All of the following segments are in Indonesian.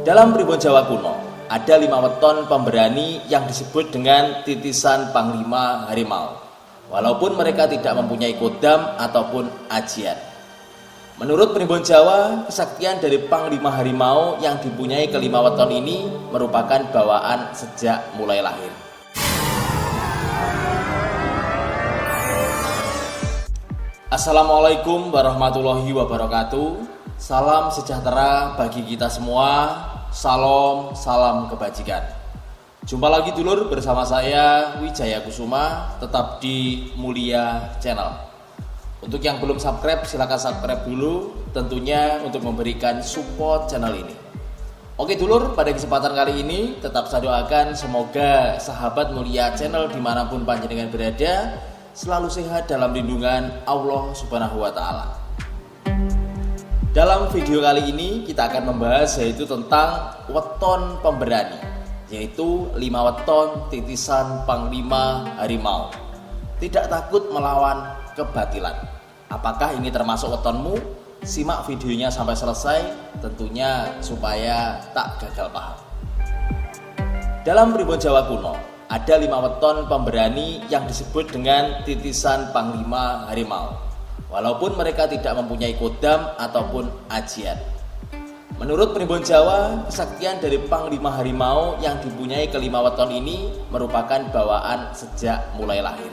Dalam Primbon Jawa kuno, ada 5 weton pemberani yang disebut dengan titisan Panglima Harimau, walaupun mereka tidak mempunyai kodam ataupun ajian. Menurut Primbon Jawa, kesaktian dari Panglima Harimau yang dipunyai kelima weton ini merupakan bawaan sejak mulai lahir. Assalamualaikum warahmatullahi wabarakatuh. Salam sejahtera bagi kita semua. Salam kebajikan. Jumpa lagi dulur bersama saya Wijaya Kusuma, tetap di Mulia Channel. Untuk yang belum subscribe, silahkan subscribe dulu, tentunya untuk memberikan support channel ini. Oke dulur, pada kesempatan kali ini tetap saya doakan semoga sahabat Mulia Channel dimanapun panjenengan berada selalu sehat dalam lindungan Allah Subhanahu wa Ta'ala. Dalam video kali ini kita akan membahas yaitu tentang weton pemberani, yaitu 5 weton titisan Panglima Harimau. Tidak takut melawan kebatilan. Apakah ini termasuk wetonmu? Simak videonya sampai selesai, tentunya supaya tak gagal paham. Dalam Primbon Jawa kuno, ada 5 weton pemberani yang disebut dengan titisan Panglima Harimau, walaupun mereka tidak mempunyai kodam ataupun ajian. Menurut Primbon Jawa, kesaktian dari Panglima Harimau yang dipunyai kelima weton ini merupakan bawaan sejak mulai lahir.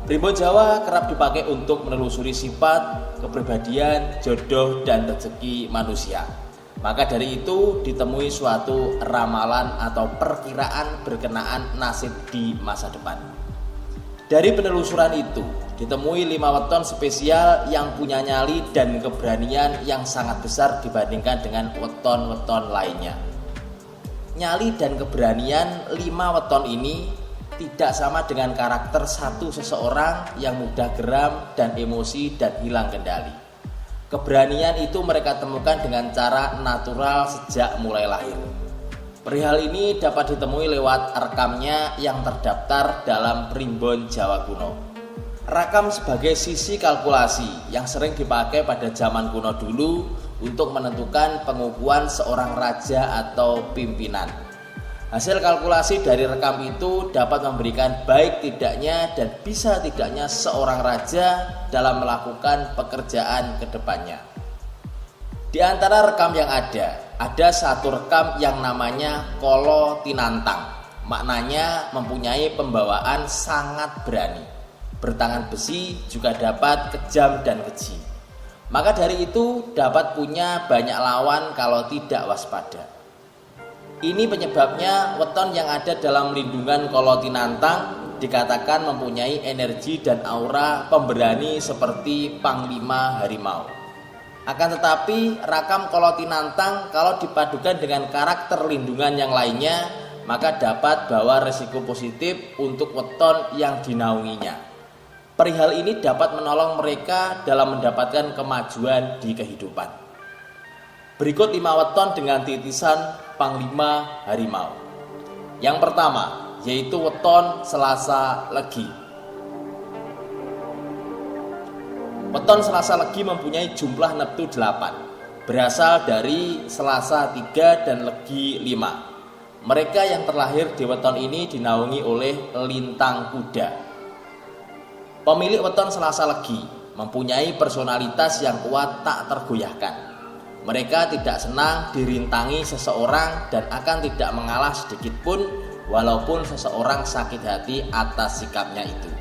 Primbon Jawa kerap dipakai untuk menelusuri sifat, kepribadian, jodoh, dan rezeki manusia. Maka dari itu ditemui suatu ramalan atau perkiraan berkenaan nasib di masa depan. Dari penelusuran itu ditemui 5 weton spesial yang punya nyali dan keberanian yang sangat besar dibandingkan dengan weton-weton lainnya. Nyali dan keberanian 5 weton ini tidak sama dengan karakter satu seseorang yang mudah geram dan emosi dan hilang kendali. Keberanian itu mereka temukan dengan cara natural sejak mulai lahir. Perihal ini dapat ditemui lewat rekamnya yang terdaftar dalam Primbon Jawa kuno. Rakam sebagai sisi kalkulasi yang sering dipakai pada zaman kuno dulu untuk menentukan pengukuhan seorang raja atau pimpinan. Hasil kalkulasi dari rekam itu dapat memberikan baik tidaknya dan bisa tidaknya seorang raja dalam melakukan pekerjaan ke depannya. Di antara rekam yang ada satu rekam yang namanya Kolo Tinantang. Maknanya mempunyai pembawaan sangat berani. Bertangan besi, juga dapat kejam dan keji. Maka dari itu dapat punya banyak lawan kalau tidak waspada. Ini penyebabnya weton yang ada dalam lindungan Kolo Tinantang dikatakan mempunyai energi dan aura pemberani seperti Panglima Harimau. Akan tetapi rakam Kolo Tinantang kalau dipadukan dengan karakter lindungan yang lainnya, maka dapat bawa resiko positif untuk weton yang dinaunginya. Perihal ini dapat menolong mereka dalam mendapatkan kemajuan di kehidupan. Berikut 5 weton dengan titisan Panglima Harimau. Yang pertama yaitu weton Selasa Legi. Weton Selasa Legi mempunyai jumlah neptu 8, berasal dari Selasa 3 dan Legi 5. Mereka yang terlahir di weton ini dinaungi oleh lintang kuda. Pemilik weton Selasa Legi mempunyai personalitas yang kuat tak tergoyahkan. Mereka tidak senang dirintangi seseorang dan akan tidak mengalah sedikit pun walaupun seseorang sakit hati atas sikapnya itu.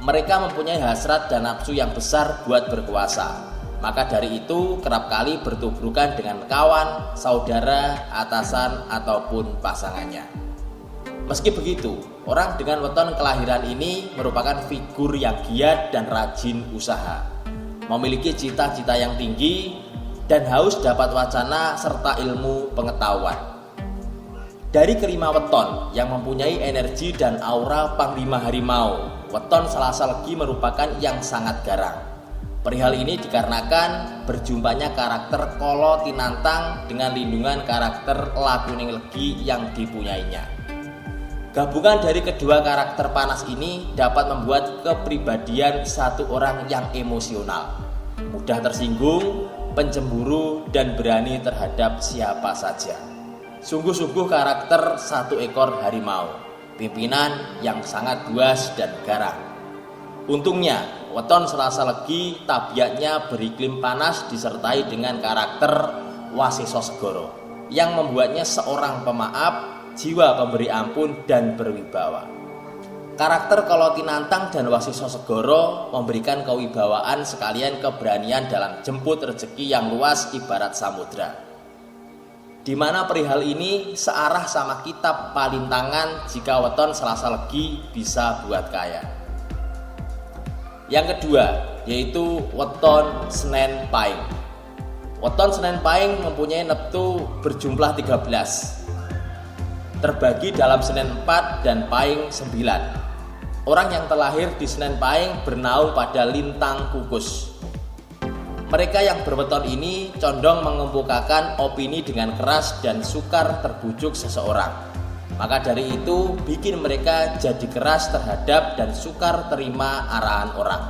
Mereka mempunyai hasrat dan nafsu yang besar buat berkuasa. Maka dari itu kerap kali bertubrukan dengan kawan, saudara, atasan, ataupun pasangannya. Meski begitu, orang dengan weton kelahiran ini merupakan figur yang giat dan rajin usaha. Memiliki cita-cita yang tinggi dan haus dapat wacana serta ilmu pengetahuan. Dari kelima weton yang mempunyai energi dan aura Panglima Harimau, weton Selasa Legi merupakan yang sangat garang. Perihal ini dikarenakan berjumpanya karakter Kolo Tinantang dengan lindungan karakter Lakuning Legi yang dipunyainya. Gabungan dari kedua karakter panas ini dapat membuat kepribadian satu orang yang emosional, mudah tersinggung, pencemburu, dan berani terhadap siapa saja. Sungguh-sungguh karakter satu ekor harimau, pimpinan yang sangat buas dan garang. Untungnya, weton Selasa Legi tabiatnya beriklim panas disertai dengan karakter Wasiso Segoro yang membuatnya seorang pemaaf, jiwa pemberi ampun, dan berwibawa. Karakter Kolotinantang dan Wasiso Segoro memberikan kewibawaan sekalian keberanian dalam jemput rezeki yang luas ibarat samudra. Di mana perihal ini searah sama kitab Palintangan jika weton Selasa Legi bisa buat kaya. Yang kedua yaitu weton Senen Pahing. Weton Senen Pahing mempunyai neptu berjumlah 13, terbagi dalam Senen 4 dan Pahing 9. Orang yang terlahir di Senen Pahing bernaung pada lintang kukus. Mereka yang berweton ini condong mengemukakan opini dengan keras dan sukar terbujuk seseorang. Maka dari itu bikin mereka jadi keras terhadap dan sukar terima arahan orang.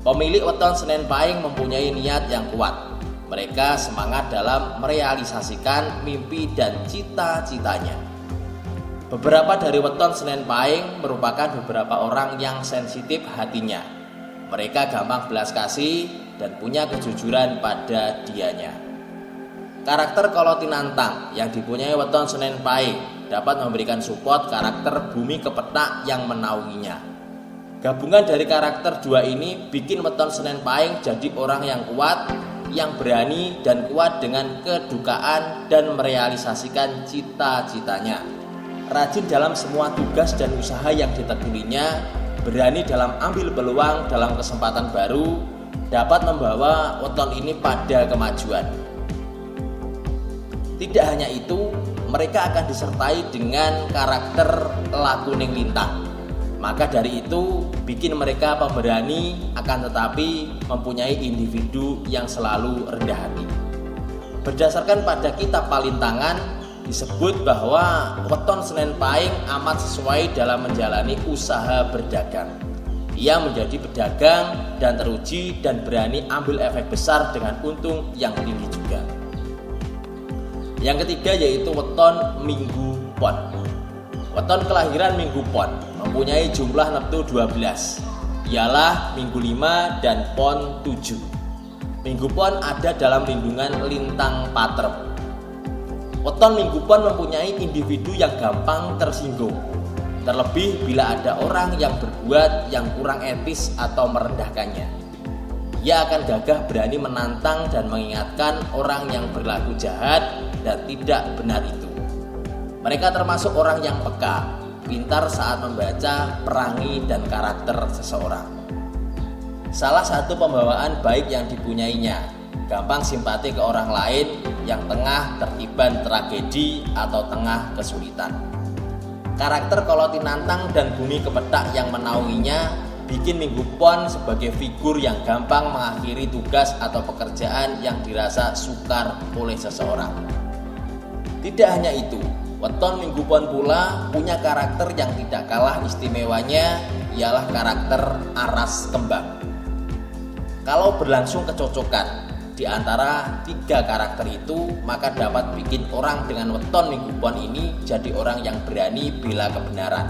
Pemilik weton Senen Pahing mempunyai niat yang kuat. Mereka semangat dalam merealisasikan mimpi dan cita-citanya. Beberapa dari weton Senen Pahing merupakan beberapa orang yang sensitif hatinya. Mereka gampang belas kasih dan punya kejujuran pada dianya. Karakter Kolotinantang yang dipunyai weton Senen Pahing dapat memberikan support karakter Bumi Kepetak yang menaunginya. Gabungan dari karakter dua ini bikin weton Senen Pahing jadi orang yang kuat, yang berani dan kuat dengan kedukaan dan merealisasikan cita-citanya. Rajin dalam semua tugas dan usaha yang ditekulinya, berani dalam ambil peluang dalam kesempatan baru, dapat membawa weton ini pada kemajuan. Tidak hanya itu, mereka akan disertai dengan karakter lakuning lintang. Maka dari itu, bikin mereka pemberani akan tetapi mempunyai individu yang selalu rendah hati. Berdasarkan pada kitab Palintangan, disebut bahwa weton Senen Pahing amat sesuai dalam menjalani usaha berdagang. Ia menjadi pedagang dan teruji dan berani ambil efek besar dengan untung yang tinggi juga. Yang ketiga yaitu weton Minggu Pon. Weton kelahiran Minggu Pon mempunyai jumlah neptu 12, ialah Minggu 5 dan Pon 7. Minggu Pon ada dalam lindungan lintang Patrep. Weton Minggu Pon mempunyai individu yang gampang tersinggung. Terlebih bila ada orang yang berbuat yang kurang etis atau merendahkannya. Ia akan gagah berani menantang dan mengingatkan orang yang berlaku jahat dan tidak benar itu. Mereka termasuk orang yang peka, pintar saat membaca perangi dan karakter seseorang. Salah satu pembawaan baik yang dipunyainya, gampang simpati ke orang lain yang tengah tertiban tragedi atau tengah kesulitan. Karakter Kolotinantang dan Bumi Kepetak yang menaunginya bikin Minggu Pon sebagai figur yang gampang mengakhiri tugas atau pekerjaan yang dirasa sukar oleh seseorang. Tidak hanya itu, weton Minggu Pon pula punya karakter yang tidak kalah istimewanya, ialah karakter aras kembang. Kalau berlangsung kecocokan di antara tiga karakter itu, maka dapat bikin orang dengan weton Minggu Pon ini jadi orang yang berani bela kebenaran,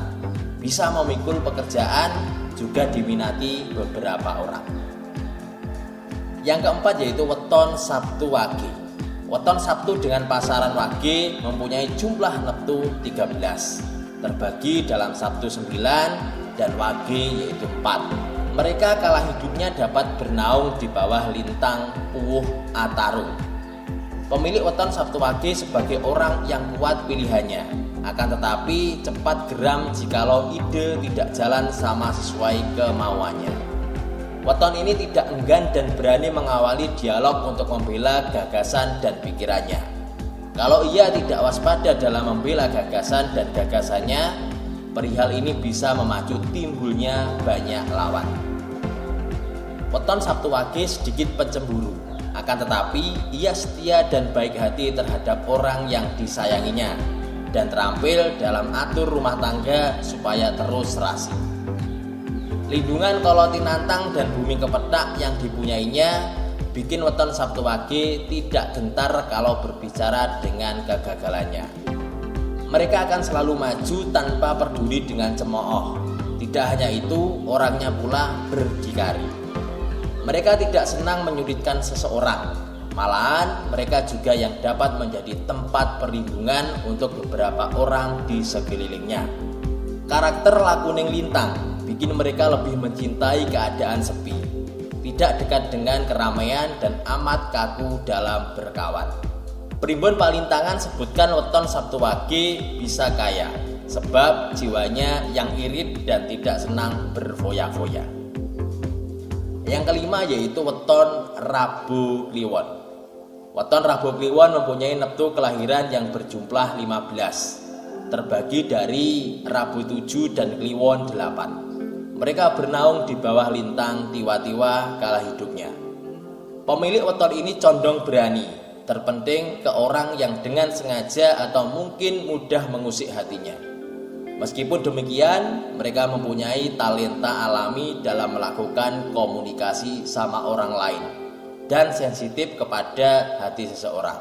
bisa memikul pekerjaan, juga diminati beberapa orang. Yang keempat yaitu weton Sabtu Wage. Weton Sabtu dengan pasaran Wage mempunyai jumlah neptu 13, terbagi dalam Sabtu 9 dan Wage yaitu 4. Mereka kala hidupnya dapat bernaung di bawah lintang Puwuh Atarung. Pemilik weton Sabtu Wage sebagai orang yang kuat pilihannya, akan tetapi cepat geram jikalau ide tidak jalan sama sesuai kemauannya. Weton ini tidak enggan dan berani mengawali dialog untuk membela gagasan dan pikirannya. Kalau ia tidak waspada dalam membela gagasan dan gagasannya, perihal ini bisa memacu timbulnya banyak lawan. Weton Sabtu Wage sedikit pencemburu, akan tetapi ia setia dan baik hati terhadap orang yang disayanginya dan terampil dalam atur rumah tangga supaya terus serasi. Lindungan Kolotinantang dan Bumi Kepetak yang dipunyainya bikin weton Sabtu Wage tidak gentar kalau berbicara dengan kegagalannya. Mereka akan selalu maju tanpa peduli dengan cemooh. Tidak hanya itu, orangnya pula berdikari. Mereka tidak senang menyudutkan seseorang. Malahan mereka juga yang dapat menjadi tempat perlindungan untuk beberapa orang di sekelilingnya. Karakter lakuning lintang bikin mereka lebih mencintai keadaan sepi, tidak dekat dengan keramaian dan amat kaku dalam berkawan. Primbon Palintangan sebutkan weton Sabtu Wage bisa kaya sebab jiwanya yang irit dan tidak senang berfoya-foya. Yang kelima yaitu weton Rabu Kliwon. Weton Rabu Kliwon mempunyai neptu kelahiran yang berjumlah 15, terbagi dari Rabu 7 dan Kliwon 8. Mereka bernaung di bawah lintang tiwa-tiwa kala hidupnya. Pemilik weton ini condong berani, terpenting ke orang yang dengan sengaja atau mungkin mudah mengusik hatinya. Meskipun demikian, mereka mempunyai talenta alami dalam melakukan komunikasi sama orang lain dan sensitif kepada hati seseorang.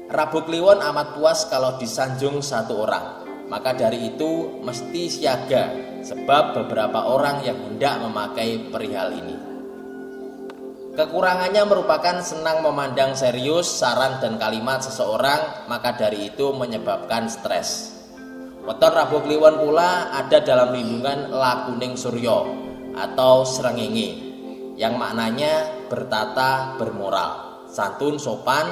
Rabu Kliwon amat puas kalau disanjung satu orang, maka dari itu mesti siaga sebab beberapa orang yang hendak memakai perihal ini. Kekurangannya merupakan senang memandang serius saran dan kalimat seseorang, maka dari itu menyebabkan stres. Weton Rabu Kliwon pula ada dalam lindungan Lakuning Suryo atau Srengenge, yang maknanya bertata bermoral, santun sopan,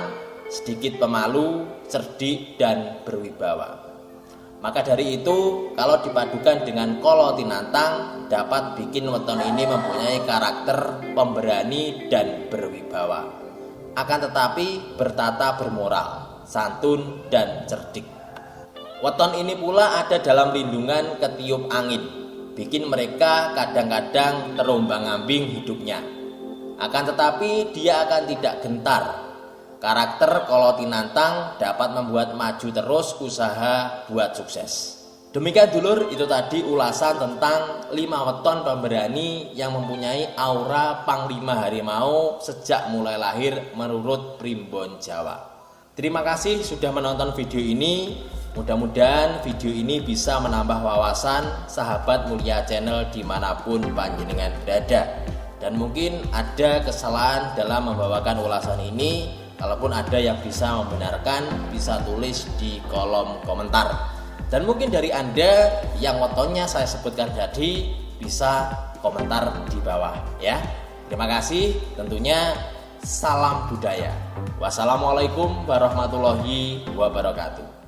sedikit pemalu, cerdik dan berwibawa. Maka dari itu, kalau dipadukan dengan Kolo Tinantang, dapat bikin weton ini mempunyai karakter pemberani dan berwibawa. Akan tetapi bertata bermoral, santun dan cerdik. Weton ini pula ada dalam lindungan Ketiup Angin, bikin mereka kadang-kadang terombang-ambing hidupnya. Akan tetapi dia akan tidak gentar. Karakter Kolo Tinantang dapat membuat maju terus usaha buat sukses. Demikian dulur, itu tadi ulasan tentang 5 weton pemberani yang mempunyai aura panglima harimau sejak mulai lahir menurut Primbon Jawa. Terima kasih sudah menonton video ini. Mudah-mudahan video ini bisa menambah wawasan sahabat mulia channel dimanapun panjenengan berada. Dan mungkin ada kesalahan dalam membawakan ulasan ini. Kalaupun ada yang bisa membenarkan, bisa tulis di kolom komentar. Dan mungkin dari Anda yang wetonnya saya sebutkan tadi, bisa komentar di bawah ya. Terima kasih, tentunya salam budaya. Wassalamualaikum warahmatullahi wabarakatuh.